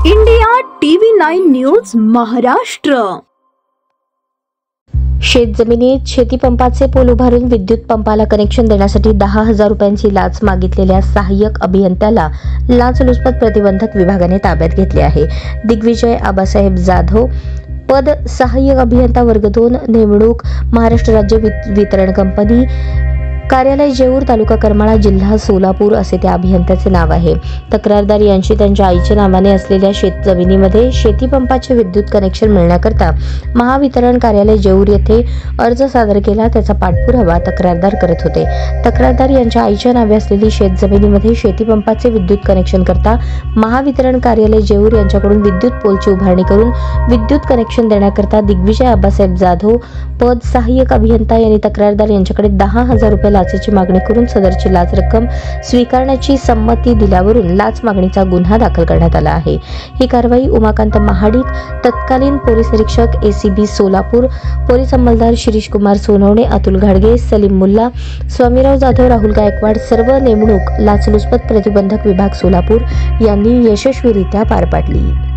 India TV 9 news Maharashtra. शेतजमिनीत शेतीपंपाचे pole उभारून विद्युत पंपाला कनेक्शन देण्यासाठी 10,000 रुपयांची लाच मागितलेल्या सहाय्यक अभियंत्याला लाचलुचपत प्रतिबंधक विभागाने ताब्यात घेतले आहे। दिग्विजय आबासाहेब जाधव, पद सहाय्यक अभियंता वर्ग 2, नेमणूक महाराष्ट्र राज्य वितरण कंपनी, कार्यालय जेऊर, तालुका करमाळा, जिल्हा सोलापूर असे त्या अभियंत्याचे नाव आहे। तक्रारदार यांची त्यांच्या आईच्या नावाने असलेल्या शेतजमिनीमध्ये शेतीपंपाचे विद्युत कनेक्शन मिळण्याकरता महावितरण कार्यालय जेऊर येथे अर्ज सादर केला। त्याचा पाठपुरावा तक्रारदार करत होते। तक्रारदार यांच्या आईच्या नावे असलेली शेतजमिनीमध्ये शेतीपंपाचे विद्युत कनेक्शन करता महावितरण कार्यालय जेऊर यांच्याकडून विद्युत पोलची उभारणी करून विद्युत कनेक्शन देण्याकरता दिग्विजय आबासाहेब जाधव, पद सहाय्यक अभियंता यांनी तक्रारदार यांच्याकडे 10,000 रुपये लाचेची मागणी करून सदरची लाच रक्कम स्वीकारण्याची संमती दिल्यावरून लाच मागणीचा गुन्हा दाखल करण्यात आला आहे। ही कारवाई उमाकांत महाडिक, तत्कालीन पोलीस निरीक्षक ACB सोलापूर, पोलीस अंमलदार शिरीष कुमार सोनवणे, अतुल घाडगे, सलीम मुल्ला, स्वामीराव जाधव, राहुल गायकवाड, सर्व नेमणूक लाचलुचपत प्रतिबंधक विभाग सोलापूर यांनी यशस्वीरित्या पार पाडली।